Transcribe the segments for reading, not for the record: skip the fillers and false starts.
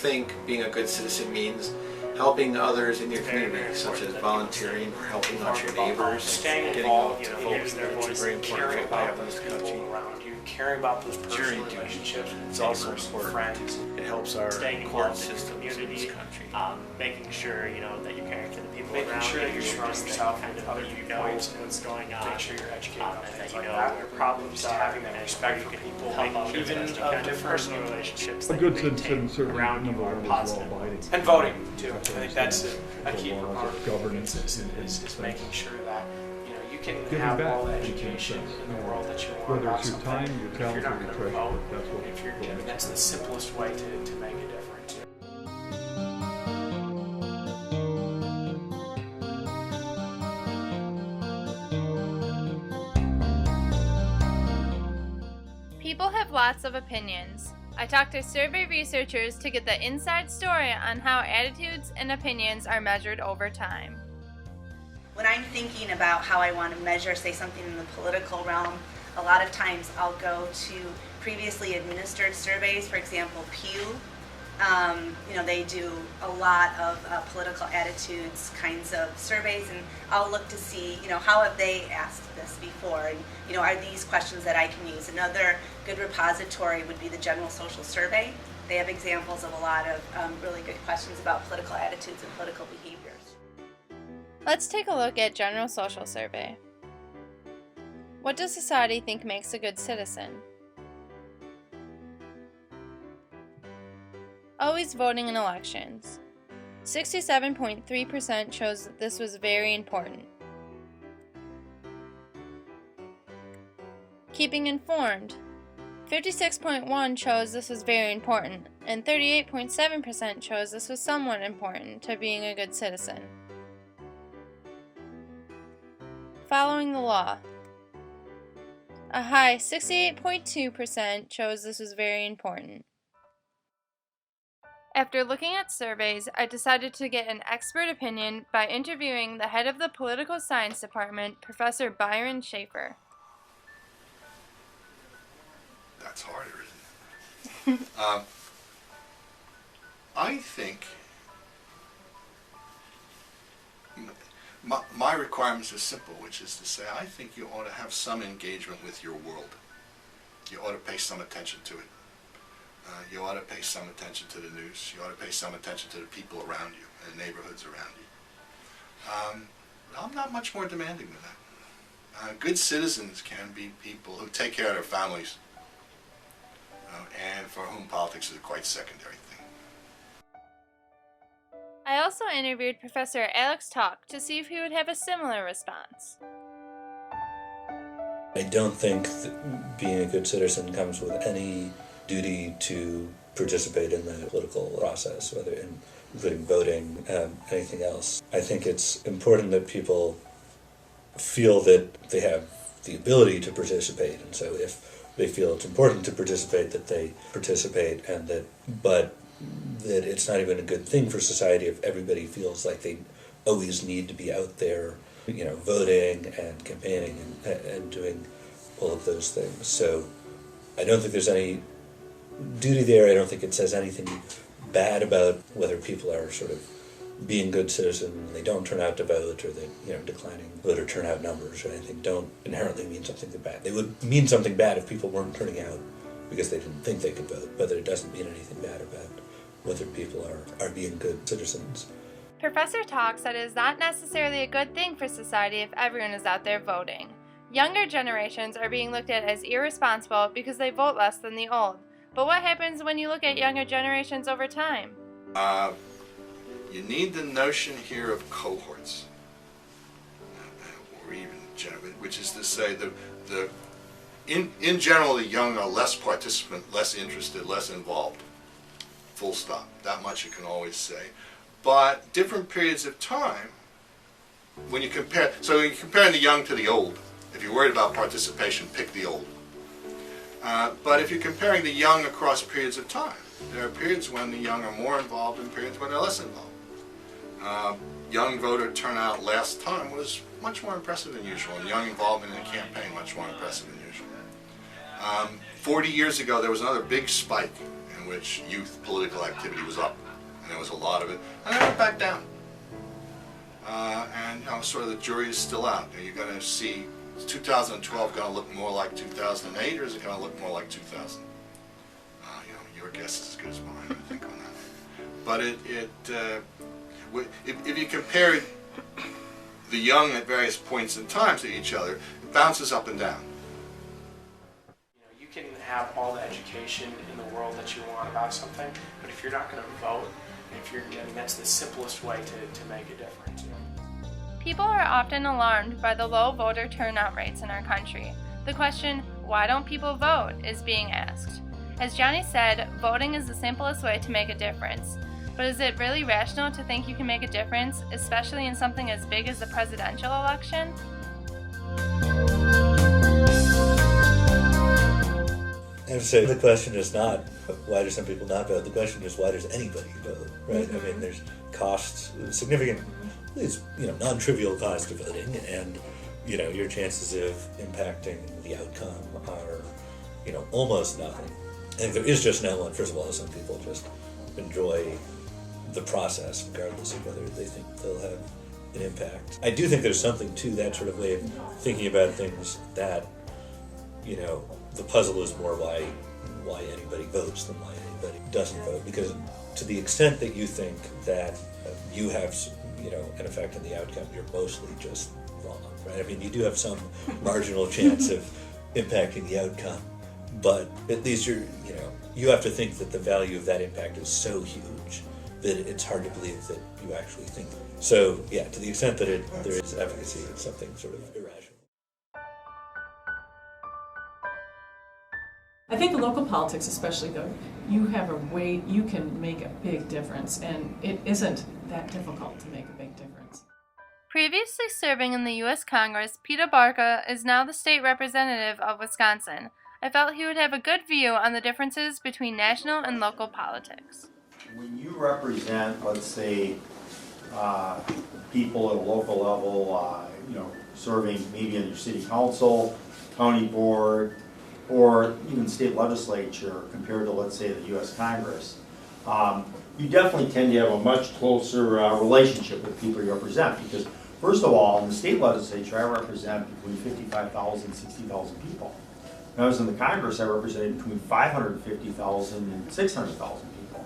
think being a good citizen means helping others in your community, such as volunteering or helping out your neighbors, getting out to vote. It's very important to have in this country. Caring about those personal relationships. It's also important. Friends. It helps our court systems in this country. Making sure that you're caring for the people making around sure you. that you're surrounding yourself with other viewpoints, what's going on. Make sure you're educated on and things that like that. that. Where problems are, having that respect for you can people, help out even with different personal relationships. A good citizen certainly around you number are one is positive. law-abiding. and voting too. I think that's a key laws part of of governance is making sure that you can Giving have back all the in education sense. in the world that you want Whether about it's your something. time, your If talent, you're not or your going to treasure, vote, that's what if you're, makes that's the simplest way to make a difference. People have lots of opinions. I talked to survey researchers to get the inside story on how attitudes and opinions are measured over time. When I'm thinking about how I want to measure, say, something in the political realm, a lot of times I'll go to previously administered surveys, for example, Pew. They do a lot of political attitudes kinds of surveys, and I'll look to see, how have they asked this before, and, are these questions that I can use? Another good repository would be the General Social Survey. They have examples of a lot of really good questions about political attitudes and political behaviors. Let's take a look at General Social Survey. What does society think makes a good citizen? Always voting in elections. 67.3% chose that this was very important. Keeping informed. 56.1% chose this was very important, and 38.7% chose this was somewhat important to being a good citizen. Following the law. A high 68.2% chose this was very important. After looking at surveys, I decided to get an expert opinion by interviewing the head of the Political Science Department, Professor Byron Schaefer. That's harder, isn't it? I think my requirements are simple, which is to say I think you ought to have some engagement with your world. You ought to pay some attention to it. You ought to pay some attention to the news. You ought to pay some attention to the people around you and the neighborhoods around you. I'm not much more demanding than that. Good citizens can be people who take care of their families and for whom politics is a quite secondary thing. I also interviewed Professor Alex Talk to see if he would have a similar response. I don't think that being a good citizen comes with any duty to participate in the political process, including voting, anything else. I think it's important that people feel that they have the ability to participate, and so if they feel it's important to participate, that they participate, but that it's not even a good thing for society if everybody feels like they always need to be out there, voting and campaigning and doing all of those things. So I don't think there's any duty there. I don't think it says anything bad about whether people are sort of being good citizens and they don't turn out to vote, or that declining voter turnout numbers or anything don't inherently mean something bad. They would mean something bad if people weren't turning out because they didn't think they could vote, but it doesn't mean anything bad about whether people are being good citizens. Professor Talk said it is not necessarily a good thing for society if everyone is out there voting. Younger generations are being looked at as irresponsible because they vote less than the old. But what happens when you look at younger generations over time? You need the notion here of cohorts, or even which is to say in general the young are less participant, less interested, less involved. Full stop. That much you can always say. But different periods of time, when you compare, so you're comparing the young to the old. If you're worried about participation, pick the old. But if you're comparing the young across periods of time, there are periods when the young are more involved and periods when they're less involved. Young voter turnout last time was much more impressive than usual, and young involvement in the campaign much more impressive than usual. 40 years ago, there was another big spike in in which youth political activity was up, and there was a lot of it, and then it went back down. And you know, sort of the jury is still out. You know, you're going to see, is 2012 going to look more like 2008, or is it going to look more like 2000? You know, your guess is as good as mine, I think, on that. But if you compare the young at various points in time to each other, it bounces up and down. You know, you can have all the education in the world that you want about something, but if you're not going to vote, I mean, that's the simplest way to make a difference. People are often alarmed by the low voter turnout rates in our country. The question, why don't people vote, is being asked. As Johnny said, voting is the simplest way to make a difference. But is it really rational to think you can make a difference, especially in something as big as the presidential election? I would say the question is not why do some people not vote. The question is why does anybody vote, right? I mean, there's costs, significant, non-trivial cost to voting, and your chances of impacting the outcome are, almost nothing. I think there is just no one. First of all, some people just enjoy the process, regardless of whether they think they'll have an impact. I do think there's something to that sort of way of thinking about things that, the puzzle is more why anybody votes than why anybody doesn't vote. Because to the extent that you think that you have, an effect on the outcome, you're mostly just wrong, right? I mean, you do have some marginal chance of impacting the outcome, but at least you have to think that the value of that impact is so huge that it's hard to believe that you actually think. So, yeah, to the extent that there is efficacy, it's something sort of irrational. I think in local politics especially, though, you have a way you can make a big difference, and it isn't that difficult to make a big difference. Previously serving in the U.S. Congress, Peter Barca is now the state representative of Wisconsin. I felt he would have a good view on the differences between national and local politics. When you represent, let's say, people at a local level, serving maybe in your city council, county board, or even state legislature compared to, let's say, the U.S. Congress, you definitely tend to have a much closer relationship with people you represent. Because, first of all, in the state legislature, I represent between 55,000 and 60,000 people. When I was in the Congress, I represented between 550,000 and 600,000 people.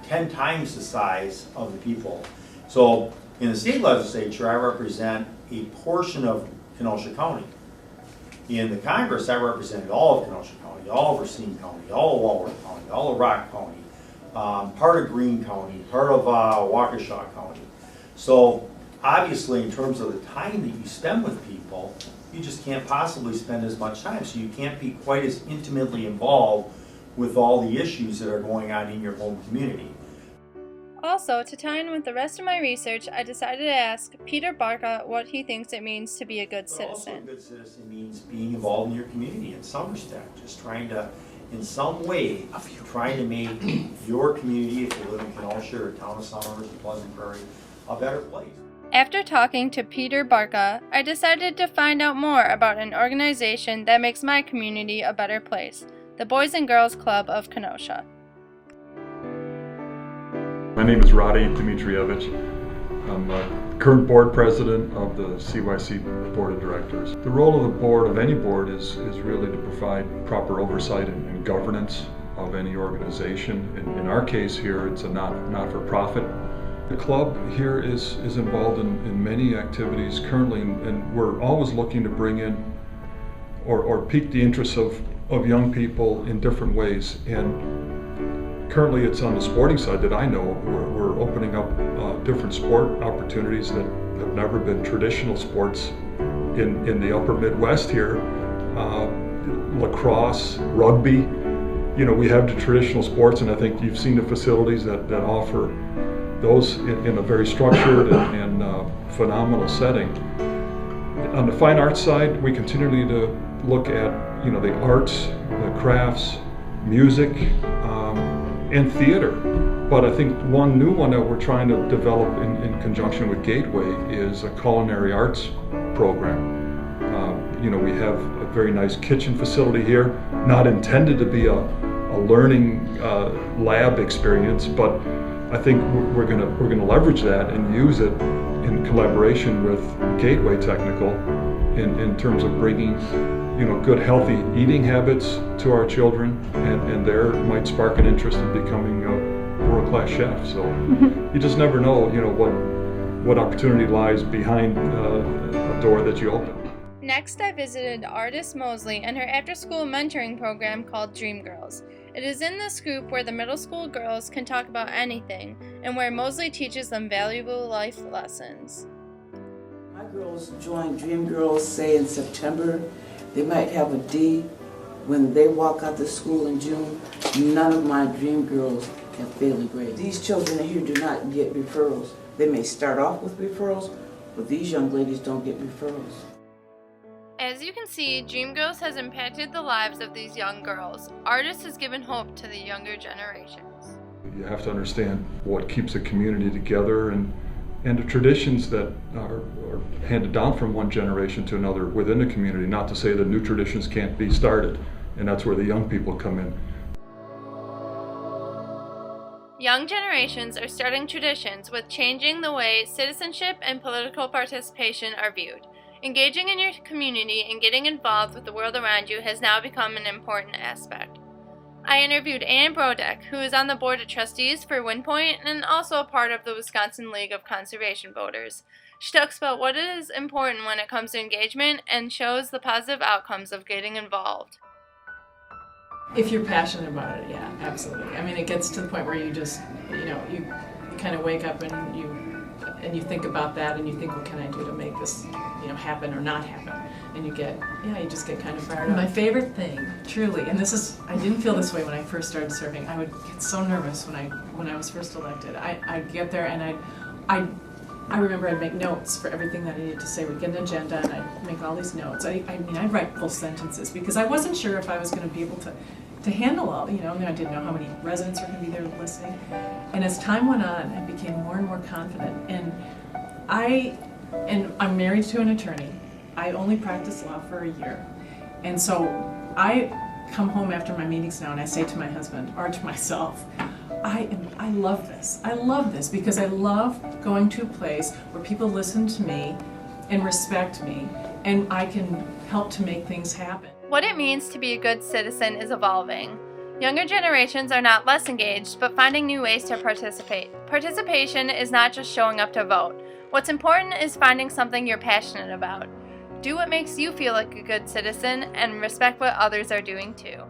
10 times the size of the people. So, in the state legislature, I represent a portion of Kenosha County. In the Congress, I represented all of Kenosha County, all of Racine County, all of Walworth County, all of Rock County, part of Greene County, part of Waukesha County. So obviously, in terms of the time that you spend with people, you just can't possibly spend as much time. So you can't be quite as intimately involved with all the issues that are going on in your home community. Also, to tie in with the rest of my research, I decided to ask Peter Barca what he thinks it means to be a good citizen. Also, a good citizen means being involved in your community in some respect, just trying to, in some way, trying to make your community, if you live in Kenosha or town of Summers or Pleasant Prairie, a better place. After talking to Peter Barca, I decided to find out more about an organization that makes my community a better place, the Boys and Girls Club of Kenosha. My name is Radi Dmitrievich. I'm current board president of the CYC Board of Directors. The role of the board, of any board, is really to provide proper oversight and governance of any organization. In our case here, it's a not-for-profit. The club here is involved in many activities currently, and we're always looking to bring in or pique the interests of young people in different ways. And currently, it's on the sporting side that I know. We're opening up different sport opportunities that have never been traditional sports in the upper Midwest here. Lacrosse, rugby. We have the traditional sports, and I think you've seen the facilities that offer those in a very structured and phenomenal setting. On the fine arts side, we continually to look at the arts, the crafts, music, and theater. But I think one new one that we're trying to develop in conjunction with Gateway is a culinary arts program. We have a very nice kitchen facility here, not intended to be a learning lab experience, but I think we're gonna leverage that and use it in collaboration with Gateway Technical in terms of bringing good healthy eating habits to our children, and there might spark an interest in becoming a world-class chef. So you just never know what opportunity lies behind a door that you open. Next, I visited artist Mosley and her after-school mentoring program called Dream Girls. It is in this group where the middle school girls can talk about anything and where Mosley teaches them valuable life lessons. My girls join Dream Girls, say in September. They might have a D. When they walk out of school in June, none of my Dream Girls have failing grades. These children here do not get referrals. They may start off with referrals, but these young ladies don't get referrals. As you can see, Dream Girls has impacted the lives of these young girls. Artist has given hope to the younger generations. You have to understand what keeps a community together and the traditions that are handed down from one generation to another within a community. Not to say that new traditions can't be started, and that's where the young people come in. Young generations are starting traditions with changing the way citizenship and political participation are viewed. Engaging in your community and getting involved with the world around you has now become an important aspect. I interviewed Ann Brodeck, who is on the board of trustees for WinPoint and also a part of the Wisconsin League of Conservation Voters. She talks about what is important when it comes to engagement and shows the positive outcomes of getting involved. If you're passionate about it, yeah, absolutely. I mean, it gets to the point where you just, you kind of wake up and you think about that and you think, what can I do to make this, happen or not happen? And you just get kind of fired up. My favorite thing, truly, and I didn't feel this way when I first started serving. I would get so nervous when I was first elected. I'd get there and I remember I'd make notes for everything that I needed to say. We'd get an agenda and I'd make all these notes. I'd write full sentences because I wasn't sure if I was going to be able to handle all, and I didn't know how many residents were going to be there listening. And as time went on, I became more and more confident. And I'm married to an attorney. I only practiced law for a year. And so I come home after my meetings now and I say to my husband or to myself, I love this. I love this because I love going to a place where people listen to me and respect me and I can help to make things happen. What it means to be a good citizen is evolving. Younger generations are not less engaged, but finding new ways to participate. Participation is not just showing up to vote. What's important is finding something you're passionate about. Do what makes you feel like a good citizen and respect what others are doing too.